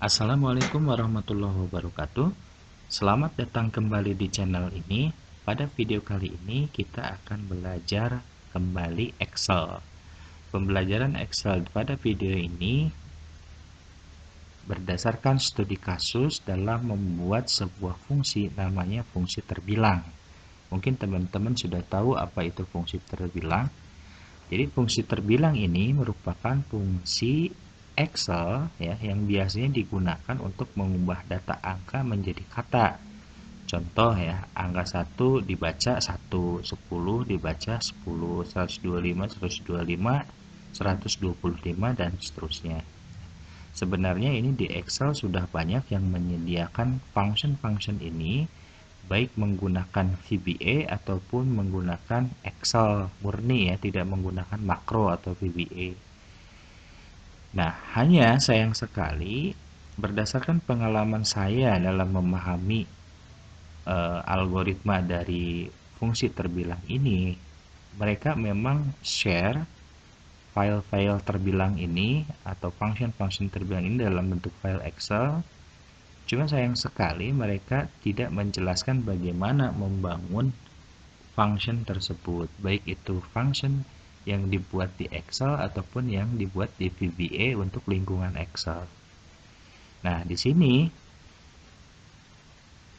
Assalamualaikum warahmatullahi wabarakatuh. Selamat datang kembali di channel ini. Pada video kali ini kita akan belajar kembali Excel. Pembelajaran Excel pada video ini berdasarkan studi kasus dalam membuat sebuah fungsi namanya fungsi terbilang. Mungkin teman-teman sudah tahu apa itu fungsi terbilang. Jadi fungsi terbilang ini merupakan fungsi Excel ya yang biasanya digunakan untuk mengubah data angka menjadi kata. Contoh ya, angka 1 dibaca 1, 10 dibaca 10, 125, 125, 125 dan seterusnya. Sebenarnya ini di Excel sudah banyak yang menyediakan function-function ini baik menggunakan VBA ataupun menggunakan Excel murni ya, tidak menggunakan makro atau VBA. Nah, hanya sayang sekali berdasarkan pengalaman saya dalam memahami algoritma dari fungsi terbilang ini, mereka memang share file-file terbilang ini atau function-function terbilang ini dalam bentuk file Excel. Cuma sayang sekali mereka tidak menjelaskan bagaimana membangun function tersebut, baik itu function yang dibuat di Excel ataupun yang dibuat di VBA untuk lingkungan Excel. Nah, di sini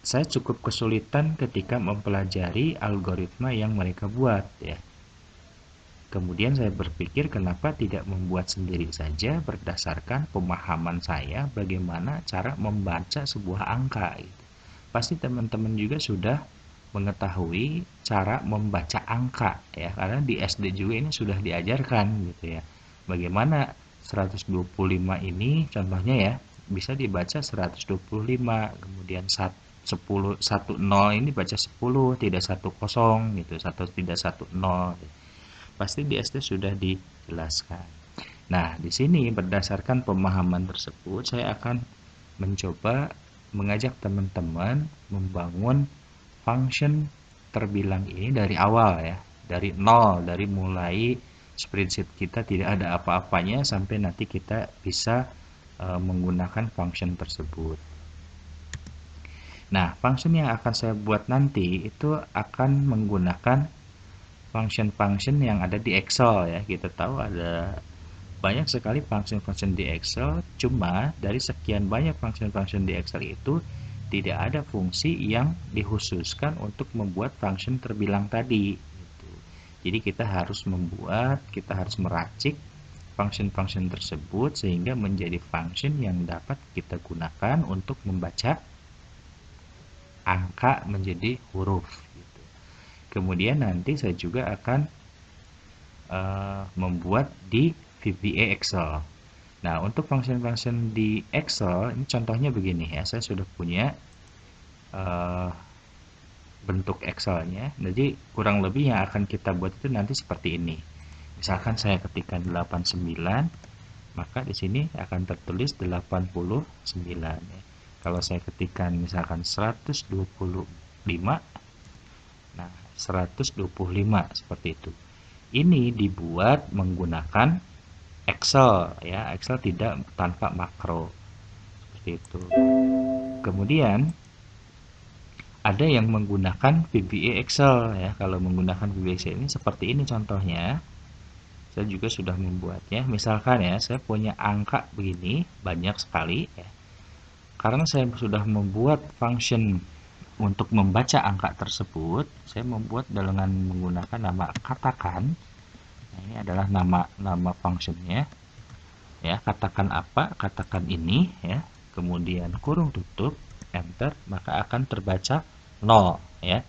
saya cukup kesulitan ketika mempelajari algoritma yang mereka buat ya. Kemudian saya berpikir kenapa tidak membuat sendiri saja berdasarkan pemahaman saya bagaimana cara membaca sebuah angka gitu. Pasti teman-teman juga sudah mengetahui cara membaca angka ya, karena di SD juga ini sudah diajarkan gitu ya. Bagaimana 125 ini contohnya ya bisa dibaca 125, kemudian 10 10 ini baca 10 tidak 10 gitu, satu tidak 10 gitu. Pasti di SD sudah dijelaskan. Nah, di sini berdasarkan pemahaman tersebut saya akan mencoba mengajak teman-teman membangun function terbilang ini dari awal ya, dari nol, dari mulai spreadsheet kita tidak ada apa-apanya sampai nanti kita bisa menggunakan function tersebut. Nah, function yang akan saya buat nanti itu akan menggunakan function-function yang ada di Excel ya. Kita tahu ada banyak sekali function-function di Excel, cuma dari sekian banyak function-function di Excel itu tidak ada fungsi yang dikhususkan untuk membuat function terbilang tadi gitu. Jadi kita harus meracik function-function tersebut sehingga menjadi function yang dapat kita gunakan untuk membaca angka menjadi huruf gitu. Kemudian nanti saya juga akan membuat di VBA Excel. Nah, untuk function-function di Excel, ini contohnya begini ya, saya sudah punya bentuk Excel-nya. Jadi kurang lebih yang akan kita buat itu nanti seperti ini. Misalkan saya ketikkan 89, maka di sini akan tertulis 89 ya. Kalau saya ketikkan misalkan 125, nah 125 seperti itu. Ini dibuat menggunakan Excel ya, Excel tidak tanpa makro seperti itu. Kemudian ada yang menggunakan VBA Excel ya. Kalau menggunakan VBA Excel ini seperti ini contohnya. Saya juga sudah membuatnya. Misalkan ya, saya punya angka begini banyak sekali ya. Karena saya sudah membuat function untuk membaca angka tersebut, saya membuat dengan menggunakan nama katakan. Nah, ini adalah nama functionnya ya, katakan apa, katakan ini ya, kemudian kurung tutup, enter, maka akan terbaca 0 ya.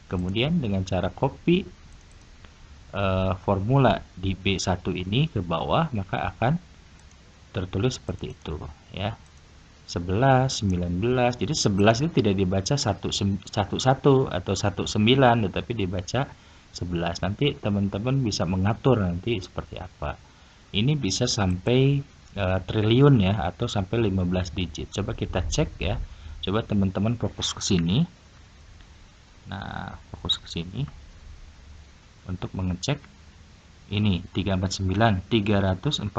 Kemudian dengan cara copy formula di B1 ini ke bawah, maka akan tertulis seperti itu ya, 11, 19. Jadi 11 itu tidak dibaca 11 atau 19, tetapi dibaca 11. Nanti teman-teman bisa mengatur nanti seperti apa. Ini bisa sampai triliun ya, atau sampai 15 digit. Coba kita cek ya. Coba teman-teman fokus ke sini. Nah, fokus ke sini untuk mengecek. Ini 349 349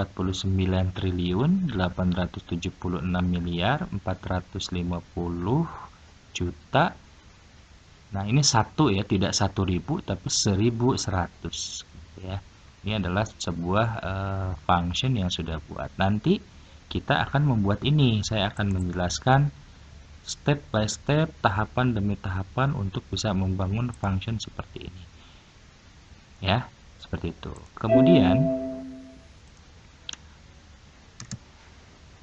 triliun 876 miliar 450 juta. Nah, ini satu ya, tidak 1000 tapi 1100 ya. Ini adalah sebuah function yang sudah buat. Nanti kita akan membuat ini. Saya akan menjelaskan step by step, tahapan demi tahapan untuk bisa membangun function seperti ini. Ya, seperti itu. Kemudian,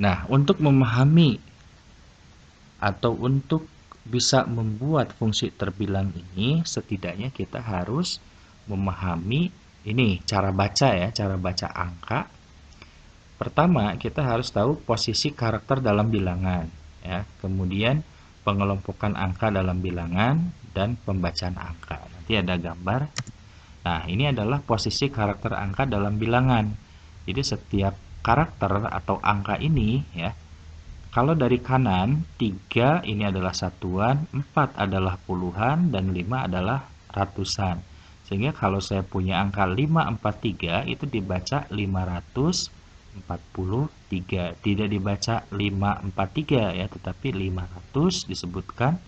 nah, untuk memahami atau untuk bisa membuat fungsi terbilang ini, setidaknya kita harus memahami ini cara baca ya, cara baca angka. Pertama, kita harus tahu posisi karakter dalam bilangan ya. Kemudian pengelompokan angka dalam bilangan dan pembacaan angka. Nanti ada gambar. Nah, ini adalah posisi karakter angka dalam bilangan. Jadi setiap karakter atau angka ini ya, kalau dari kanan, 3 ini adalah satuan, 4 adalah puluhan, dan 5 adalah ratusan. Sehingga kalau saya punya angka 543, itu dibaca 543. Tidak dibaca 543 ya, tetapi 500 disebutkan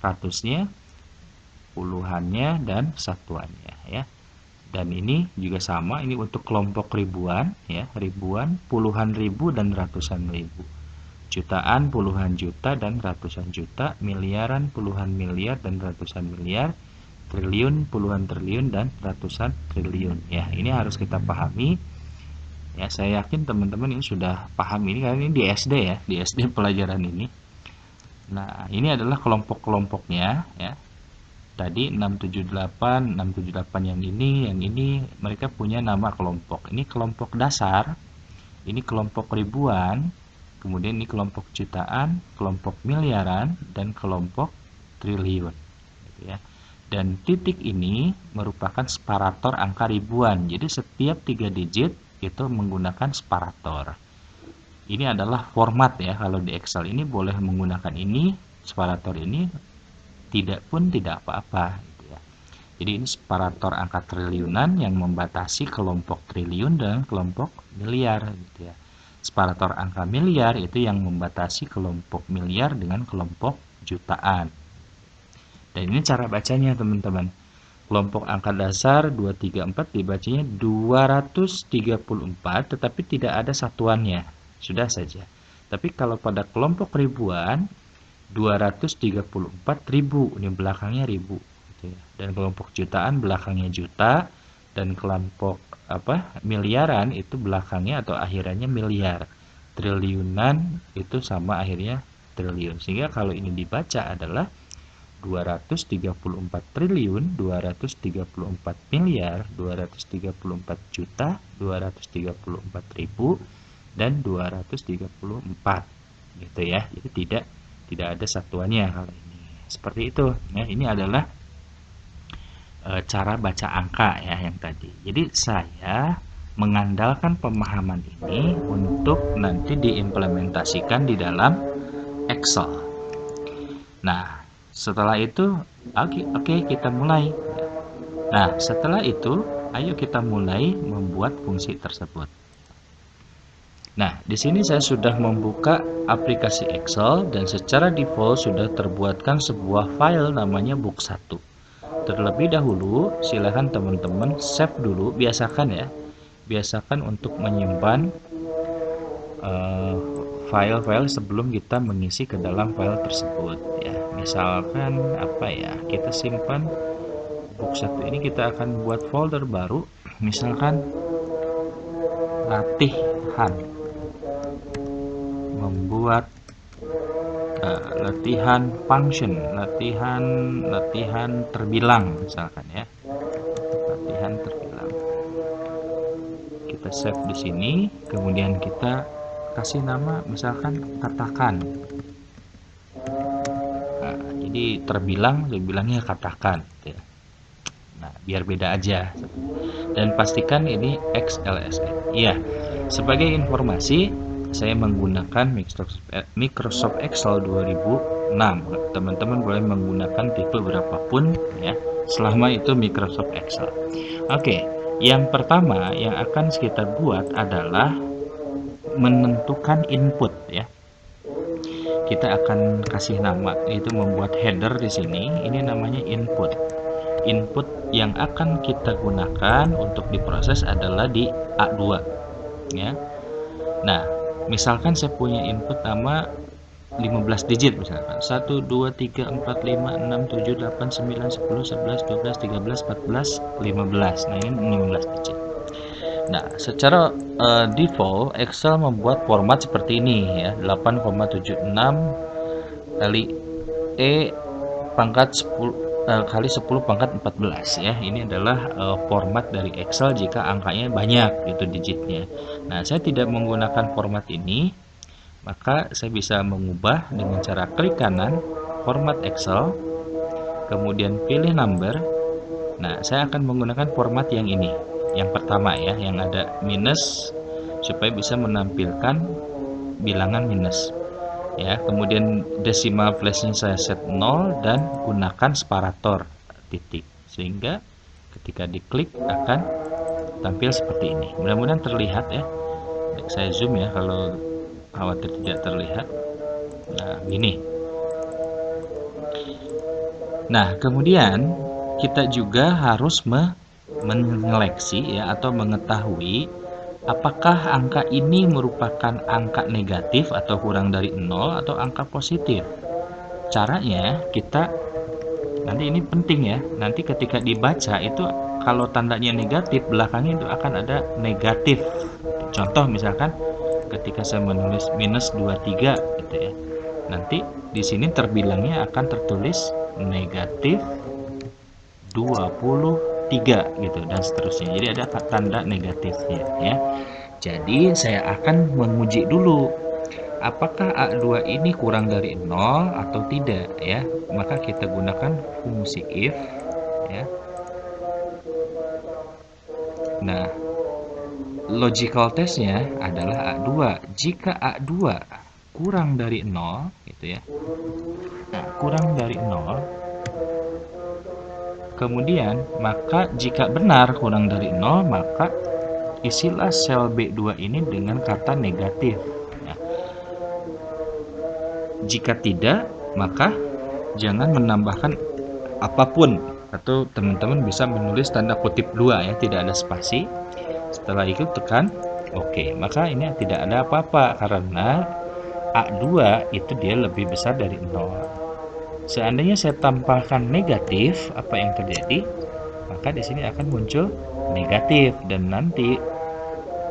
ratusnya, puluhannya, dan satuannya ya. Dan ini juga sama, ini untuk kelompok ribuan ya, ribuan, puluhan ribu, dan ratusan ribu. Jutaan, puluhan juta, dan ratusan juta, miliaran, puluhan miliar, dan ratusan miliar, triliun, puluhan triliun, dan ratusan triliun. Ya, ini harus kita pahami. Ya, saya yakin teman-teman ini sudah paham ini karena ini di SD ya, di SD pelajaran ini. Nah, ini adalah kelompok-kelompoknya ya. Tadi 678, 678 yang ini mereka punya nama kelompok. Ini kelompok dasar, ini kelompok ribuan, kemudian ini kelompok jutaan, kelompok miliaran, dan kelompok triliun. Gitu ya. Dan titik ini merupakan separator angka ribuan. Jadi setiap 3 digit itu menggunakan separator. Ini adalah format ya. Kalau di Excel ini boleh menggunakan ini, separator ini, tidak pun tidak apa-apa. Gitu ya. Jadi ini separator angka triliunan yang membatasi kelompok triliun dan kelompok miliar. Gitu ya. Separator angka miliar itu yang membatasi kelompok miliar dengan kelompok jutaan. Dan ini cara bacanya teman-teman. Kelompok angka dasar 234 dibacanya 234 tetapi tidak ada satuannya. Sudah saja. Tapi kalau pada kelompok ribuan 234 ribu, ini belakangnya ribu gitu ya. Dan kelompok jutaan belakangnya juta, dan kelompok miliaran itu belakangnya atau akhirannya miliar. Triliunan itu sama akhirnya triliun. Sehingga kalau ini dibaca adalah 234 triliun, 234 miliar, 234 juta, 234 ribu, dan 234 gitu ya. Jadi tidak ada satuannya kali ini. Seperti itu. Nah, ini adalah cara baca angka ya yang tadi. Jadi saya mengandalkan pemahaman ini untuk nanti diimplementasikan di dalam Excel. Nah, setelah itu oke, kita mulai. Nah, setelah itu ayo kita mulai membuat fungsi tersebut. Nah, di sini saya sudah membuka aplikasi Excel dan secara default sudah terbuatkan sebuah file namanya book1. Terlebih dahulu, silakan teman-teman save dulu, biasakan ya. Biasakan untuk menyimpan file-file sebelum kita mengisi ke dalam file tersebut ya. Misalkan kita simpan book1 ini, kita akan buat folder baru, misalkan latihan, membuat latihan function, latihan terbilang misalkan ya. Latihan terbilang. Kita save di sini, kemudian kita kasih nama misalkan katakan. Nah, jadi terbilang, dibilangnya katakan gitu ya. Nah, biar beda aja. Dan pastikan ini XLSX. Iya. Sebagai informasi, saya menggunakan Microsoft Excel 2006. Teman-teman boleh menggunakan tipe berapapun ya, selama itu Microsoft Excel. Oke. Yang pertama yang akan kita buat adalah menentukan input ya. Kita akan kasih nama, yaitu membuat header di sini. Ini namanya input. Input yang akan kita gunakan untuk diproses adalah di A2 ya. Nah, misalkan saya punya input nama 15 digit misalkan. 1 2 3 4 5 6 7 8 9 10 11 12 13 14 15. Nah, ini 15 digit. Nah, secara default Excel membuat format seperti ini ya, 8,76 kali E pangkat 10 kali 10 pangkat 14 ya. Ini adalah format dari Excel jika angkanya banyak gitu digitnya. Nah, saya tidak menggunakan format ini, maka saya bisa mengubah dengan cara klik kanan format Excel, kemudian pilih number. Nah, saya akan menggunakan format yang ini, yang pertama ya, yang ada minus, supaya bisa menampilkan bilangan minus ya. Kemudian desimal flashnya saya set 0 dan gunakan separator titik, sehingga ketika diklik akan tampil seperti ini. Mudah-mudahan terlihat ya. Saya zoom ya kalau khawatir tidak terlihat. Nah, gini. Nah, kemudian kita juga harus menyeleksi ya, atau mengetahui apakah angka ini merupakan angka negatif atau kurang dari 0 atau angka positif. Caranya kita, nanti ini penting ya, nanti ketika dibaca itu kalau tandanya negatif, belakangnya itu akan ada negatif. Contoh misalkan ketika saya menulis minus 23 gitu ya. Nanti di sini terbilangnya akan tertulis negatif 23 gitu dan seterusnya. Jadi ada tanda negatifnya ya. Jadi saya akan menguji dulu apakah A2 ini kurang dari 0 atau tidak ya. Maka kita gunakan fungsi if ya. Nah, logical testnya adalah A2. Jika A2 kurang dari 0 gitu ya. Nah, kurang dari 0, kemudian maka jika benar kurang dari 0, maka isilah sel B2 ini dengan kata negatif ya. Jika tidak, maka jangan menambahkan apapun, atau teman-teman bisa menulis tanda kutip 2 ya, tidak ada spasi. Setelah itu tekan oke. Maka ini tidak ada apa-apa karena A2 itu dia lebih besar dari 0. Seandainya saya tampilkan negatif, apa yang terjadi? Maka di sini akan muncul negatif dan nanti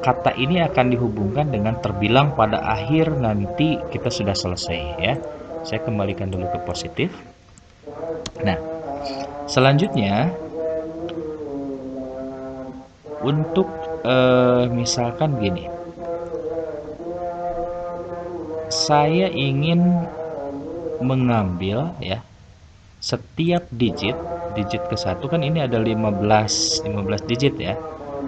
kata ini akan dihubungkan dengan terbilang pada akhir nanti kita sudah selesai ya. Saya kembalikan dulu ke positif. Nah, selanjutnya untuk misalkan gini. Saya ingin mengambil ya setiap digit ke satu, kan ini ada 15 digit ya.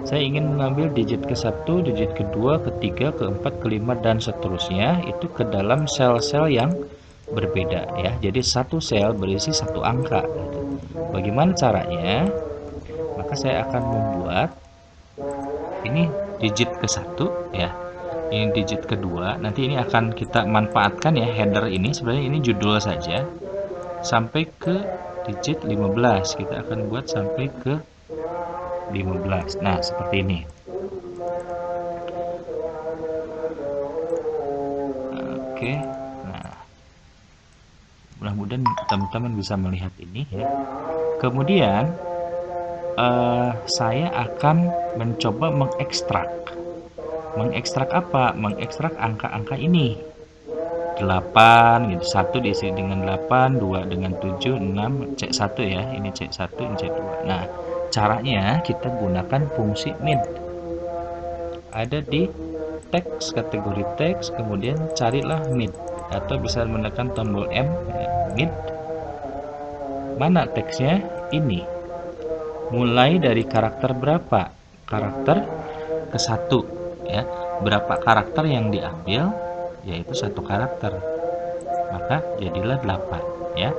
Saya ingin mengambil digit ke satu, digit kedua, ketiga, keempat, kelima dan seterusnya itu ke dalam sel-sel yang berbeda ya. Jadi satu sel berisi satu angka gitu. Bagaimana caranya? Maka saya akan membuat ini digit ke satu ya, ini digit kedua. Nanti ini akan kita manfaatkan ya, header ini sebenarnya ini judul saja, sampai ke digit 15. Kita akan buat sampai ke 15. Nah, seperti ini. Oke. Nah, mudah-mudahan teman-teman bisa melihat ini ya. Kemudian saya akan mencoba mengekstrak. Mengekstrak apa? Mengekstrak angka-angka ini. 8 gitu, 1 diisi dengan 8, 2 dengan 7, 6, C1 ya, ini C1, ini C2. Nah, caranya kita gunakan fungsi mid. Ada di teks, kategori teks, kemudian carilah mid, atau bisa menekan tombol M ya, mid. Mana teksnya? Ini. Mulai dari karakter berapa? Karakter ke 1 ya. Berapa karakter yang diambil? Yaitu 1 karakter. Maka jadilah 8 ya.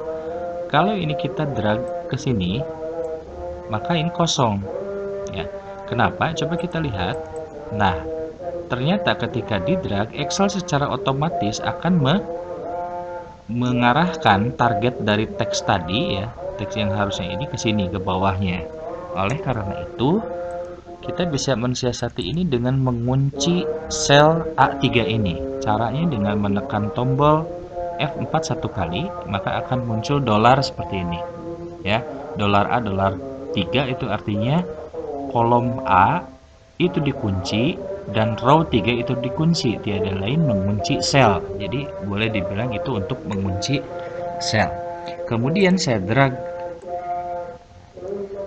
Kalau ini kita drag ke sini, maka ini kosong ya. Kenapa? Coba kita lihat. Nah, ternyata ketika di drag, Excel secara otomatis akan mengarahkan target dari teks tadi ya, teks yang harusnya ini ke sini, ke bawahnya. Oleh karena itu, kita bisa mensiasati ini dengan mengunci sel A3 ini. Caranya dengan menekan tombol F4 satu kali, maka akan muncul dolar seperti ini. Ya, dolar A, dolar 3 itu artinya kolom A itu dikunci dan row 3 itu dikunci, tiada lain mengunci sel. Jadi boleh dibilang itu untuk mengunci sel. Kemudian saya drag,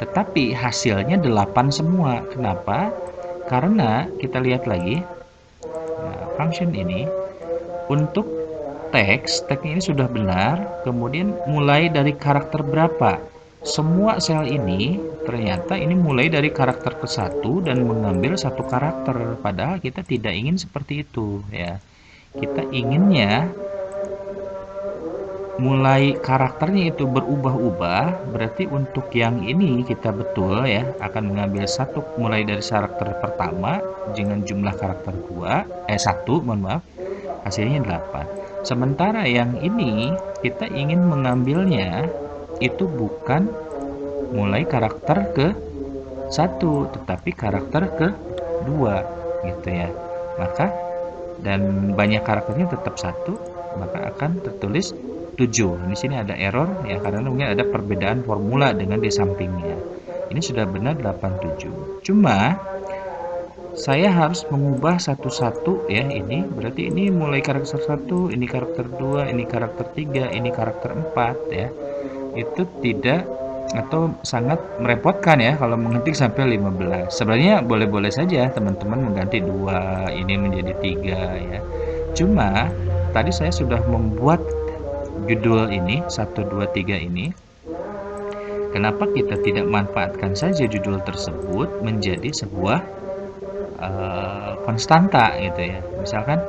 tetapi hasilnya 8 semua. Kenapa? Karena kita lihat lagi, nah, function ini untuk teksnya ini sudah benar, kemudian mulai dari karakter berapa. Semua sel ini ternyata ini mulai dari karakter ke satu dan mengambil satu karakter, padahal kita tidak ingin seperti itu ya. Kita inginnya mulai karakternya itu berubah-ubah, berarti untuk yang ini kita betul ya akan mengambil satu mulai dari karakter pertama dengan jumlah karakter 1, mohon maaf, hasilnya 8. Sementara yang ini kita ingin mengambilnya itu bukan mulai karakter ke satu, tetapi karakter ke 2 gitu ya. Maka dan banyak karakternya tetap satu, maka akan tertulis 7. Di sini ada error ya karena mungkin ada perbedaan formula dengan di sampingnya. Ini sudah benar 87. Cuma saya harus mengubah satu-satu ya, ini berarti ini mulai karakter 1, ini karakter 2, ini karakter 3, ini karakter 4 ya. Itu tidak atau sangat merepotkan ya kalau mengetik sampai 15. Sebenarnya boleh-boleh saja teman-teman mengganti 2 ini menjadi 3 ya. Cuma tadi saya sudah membuat judul ini 1 2 3 ini. Kenapa kita tidak manfaatkan saja judul tersebut menjadi sebuah konstanta gitu ya. Misalkan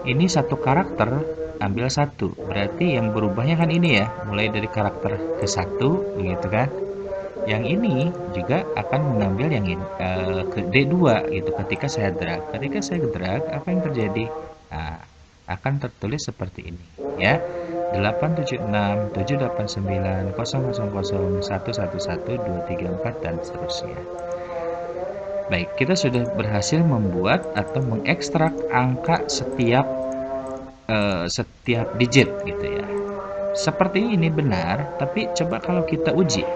ini satu karakter ambil satu, berarti yang berubahnya kan ini ya, mulai dari karakter ke satu begitu kan. Yang ini juga akan mengambil yang ini ke D2 gitu ketika saya drag. Ketika saya drag, apa yang terjadi? Nah, akan tertulis seperti ini ya. 876 789 000 111 234 dan seterusnya. Baik, kita sudah berhasil membuat atau mengekstrak angka setiap digit gitu ya. Seperti ini benar, tapi coba kalau kita uji.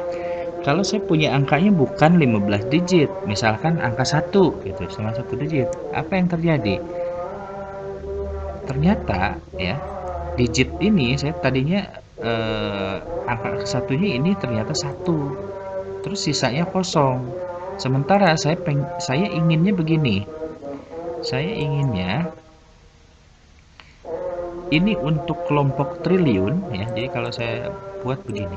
Kalau saya punya angkanya bukan 15 digit, misalkan angka 1 gitu, sama 1 digit, apa yang terjadi? Ternyata ya, digit ini saya tadinya angka satunya ini ternyata 1, terus sisanya kosong. Sementara saya inginnya begini. Saya inginnya ini untuk kelompok triliun ya. Jadi kalau saya buat begini.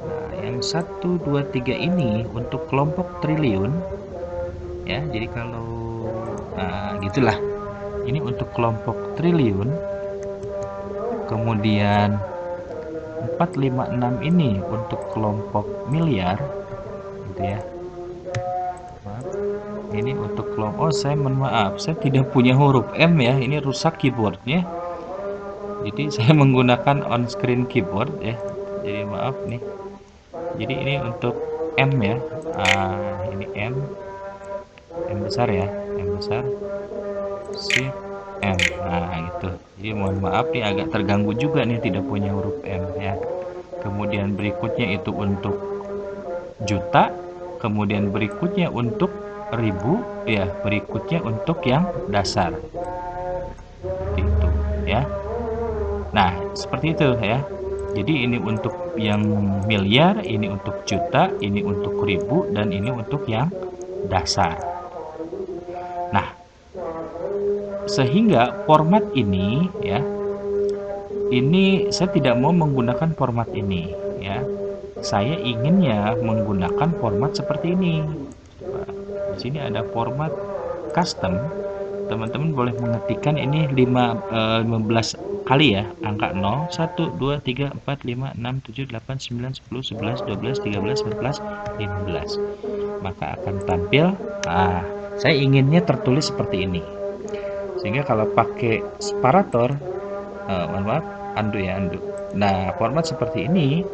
Nah, yang 1 2 3 ini untuk kelompok triliun ya. Jadi kalau gitulah. Ini untuk kelompok triliun. Kemudian 4 5 6 ini untuk kelompok miliar gitu ya. Maaf. Ini untuk kelompok saya mohon maaf, saya tidak punya huruf M ya. Ini rusak keyboardnya. Jadi saya menggunakan on screen keyboard ya. Jadi maaf nih. Jadi ini untuk M ya. Ini M besar ya, M besar, shift M. Nah gitu. Jadi mohon maaf nih agak terganggu juga nih tidak punya huruf M ya. Kemudian berikutnya itu untuk juta, kemudian berikutnya untuk ribu ya, berikutnya untuk yang dasar. Seperti itu ya. Nah, seperti itu ya. Jadi ini untuk yang miliar, ini untuk juta, ini untuk ribu, dan ini untuk yang dasar. Nah, sehingga format ini ya, ini saya tidak mau menggunakan format ini ya. Saya inginnya menggunakan format seperti ini. Coba, di sini ada format custom. Teman-teman boleh mengetikkan ini 15 kali ya, angka 0 1 2 3 4 5 6 7 8 9 10 11 12 13 14 15. maka akan tampil. Nah, saya inginnya tertulis seperti ini. Sehingga kalau pakai separator, mohon maaf, undo ya, undo. Nah, format seperti ini.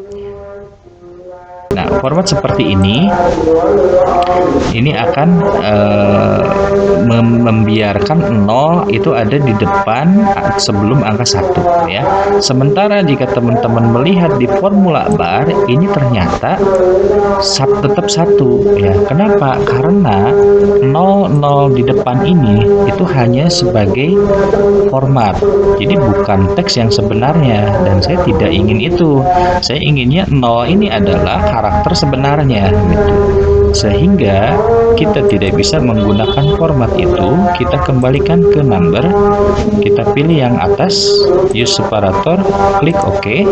Nah, format seperti ini akan membiarkan 0 itu ada di depan sebelum angka 1 ya. Sementara jika teman-teman melihat di formula bar, ini ternyata tetap 1 ya. Kenapa? Karena 00 di depan ini itu hanya sebagai format. Jadi bukan teks yang sebenarnya, dan saya tidak ingin itu. Saya inginnya 0 ini adalah karakter sebenarnya gitu. Sehingga kita tidak bisa menggunakan format itu, kita kembalikan ke number, kita pilih yang atas, use separator, klik OK.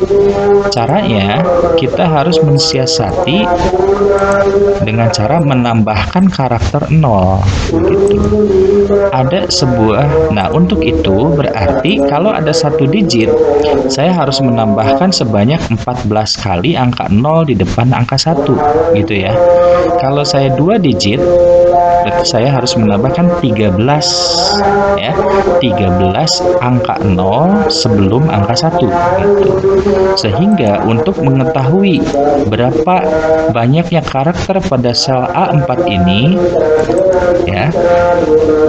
Caranya kita harus mensiasati dengan cara menambahkan karakter 0 gitu. Ada sebuah, nah untuk itu berarti kalau ada satu digit, saya harus menambahkan sebanyak 14 kali angka 0 di depan angka 1 gitu ya. Kalau saya 2 digit, berarti saya harus menambahkan 13 ya. 13 angka 0 sebelum angka 1 gitu. Sehingga untuk mengetahui berapa banyaknya karakter pada sel A4 ini ya,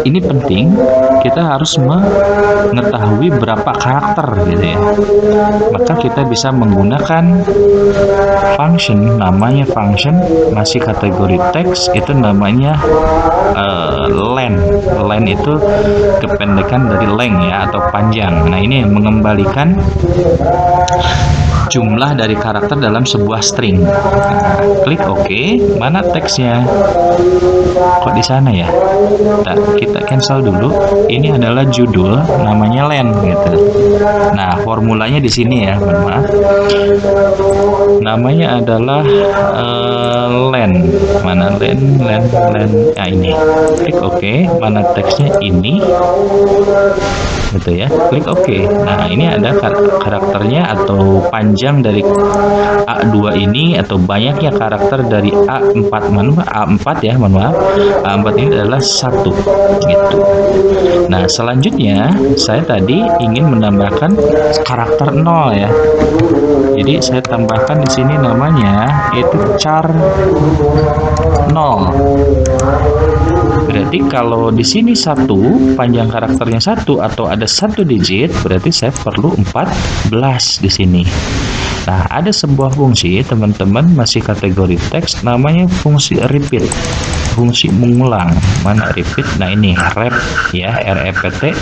ini penting, kita harus mengetahui berapa karakter gitu ya. Maka kita bisa menggunakan function, namanya function, masih kategori teks, itu namanya len. Len itu kependekan dari length ya, atau panjang. Nah, ini mengembalikan jumlah dari karakter dalam sebuah string. Nah, klik OK. Mana teksnya? Kok di sana ya? Nah, kita cancel dulu. Ini adalah judul, namanya len gitu. Nah, formulanya di sini ya, mohon maaf. Namanya adalah len. Mana len? Nah, ini. Klik OK. Mana teksnya? Ini. Gitu ya, klik OK. Nah, ini ada karakternya atau panjang dari A2 ini, atau banyaknya karakter dari A4, A4 ya, mohon maaf. A4 ini adalah 1 gitu. Nah, selanjutnya saya tadi ingin menambahkan karakter 0 ya. Jadi saya tambahkan di sini namanya itu char 0. Berarti kalau di sini 1, panjang karakternya 1 atau ada 1 digit, berarti saya perlu 14 di sini. Nah, ada sebuah fungsi, teman-teman, masih kategori teks, namanya fungsi repeat. Fungsi mengulang. Mana repeat? Nah, ini rep ya, REPT.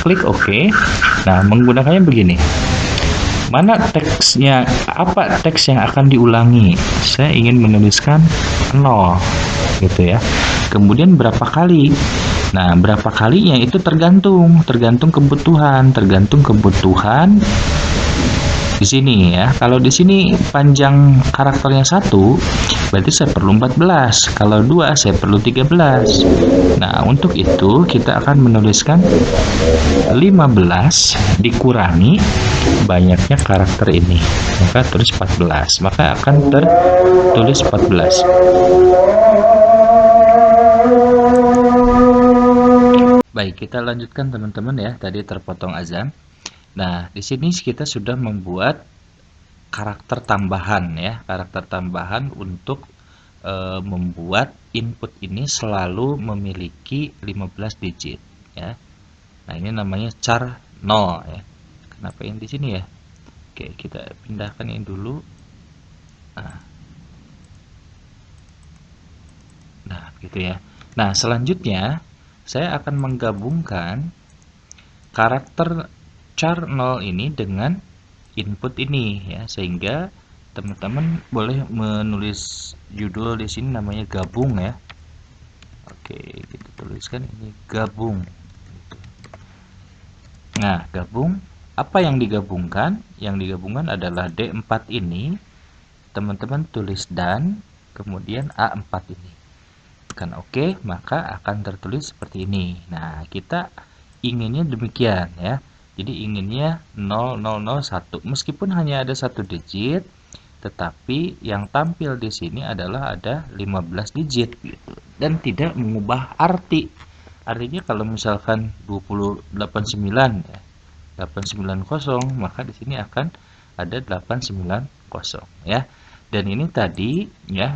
Klik OK. Nah, menggunakannya begini. Mana teksnya, apa teks yang akan diulangi? Saya ingin menuliskan 0 gitu ya. Kemudian berapa kali? Nah, berapa kalinya itu tergantung kebutuhan, di sini ya. Kalau di sini panjang karakternya 1, berarti saya perlu 14. Kalau 2, saya perlu 13. Nah, untuk itu kita akan menuliskan 15 dikurangi banyaknya karakter ini. Maka tulis 14. Maka akan tertulis 14. Baik, kita lanjutkan teman-teman ya. Tadi terpotong azan. Nah, di sini kita sudah membuat karakter tambahan ya, karakter tambahan untuk membuat input ini selalu memiliki 15 digit ya. Nah, ini namanya char 0 ya. Kenapa yang di sini ya? Oke, kita pindahkan ini dulu. Nah, gitu ya. Nah, selanjutnya saya akan menggabungkan karakter char 0 ini dengan input ini ya, sehingga teman-teman boleh menulis judul di sini namanya gabung ya. Oke, kita tuliskan ini gabung. Nah, gabung, apa yang digabungkan? Yang digabungkan adalah D4 ini, teman-teman tulis dan kemudian A4 ini. Tekan OK, maka akan tertulis seperti ini. Nah, kita inginnya demikian ya. Jadi inginnya 0001. Meskipun hanya ada 1 digit, tetapi yang tampil di sini adalah ada 15 digit gitu dan tidak mengubah arti. Artinya kalau misalkan 289 ya, 890, maka di sini akan ada 890 ya. Dan ini tadi ya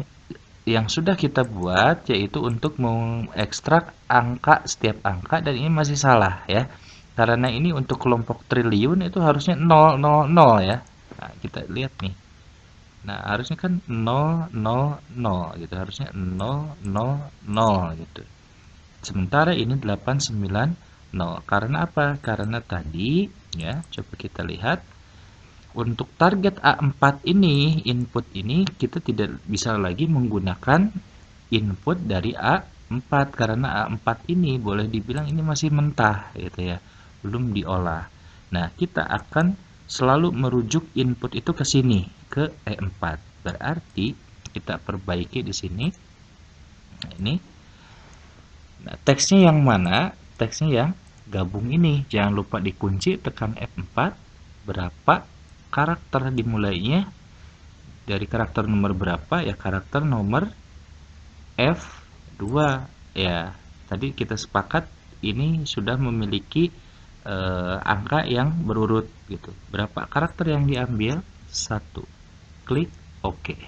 yang sudah kita buat, yaitu untuk mengekstrak angka setiap angka, dan ini masih salah ya. Karena ini untuk kelompok triliun itu harusnya 000 ya. Nah, kita lihat nih. Nah, harusnya kan 000 gitu, harusnya 000 gitu. Sementara ini 890. Karena apa? Karena tadi ya, coba kita lihat untuk target A4 ini, input ini kita tidak bisa lagi menggunakan input dari A4 karena A4 ini boleh dibilang ini masih mentah gitu ya, belum diolah. Nah, kita akan selalu merujuk input itu ke sini, ke E4. Berarti kita perbaiki di sini. Nah, ini. Nah, teksnya yang mana? Teksnya yang gabung ini. Jangan lupa dikunci, tekan F4. Berapa karakter dimulainya? Dari karakter nomor berapa? Ya karakter nomor F2 ya. Tadi kita sepakat ini sudah memiliki angka yang berurut gitu. Berapa karakter yang diambil? 1. Klik OK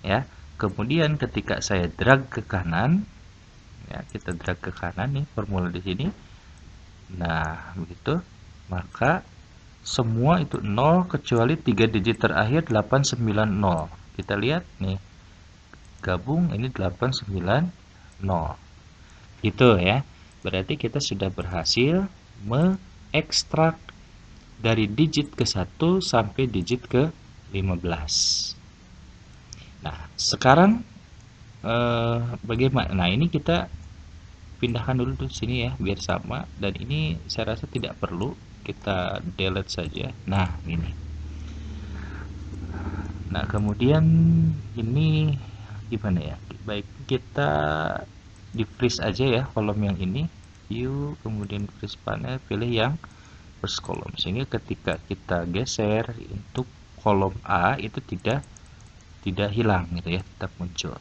ya. Kemudian ketika saya drag ke kanan ya, kita drag ke kanan nih formula di sini. Nah, begitu. Maka semua itu 0 kecuali 3 digit terakhir 890. Kita lihat nih. Gabung ini 890. Gitu ya. Berarti kita sudah berhasil mengekstrak dari digit ke 1 sampai digit ke 15. Nah, sekarang bagaimana? Nah, ini kita pindahkan dulu tuh sini ya biar sama, dan ini saya rasa tidak perlu, kita delete saja. Nah, ini. Nah, kemudian ini gimana ya? Baik, kita di freeze aja ya kolom yang ini. View, kemudian freeze panel, pilih yang first column. Sehingga ketika kita geser untuk kolom A itu tidak hilang gitu ya, tetap muncul.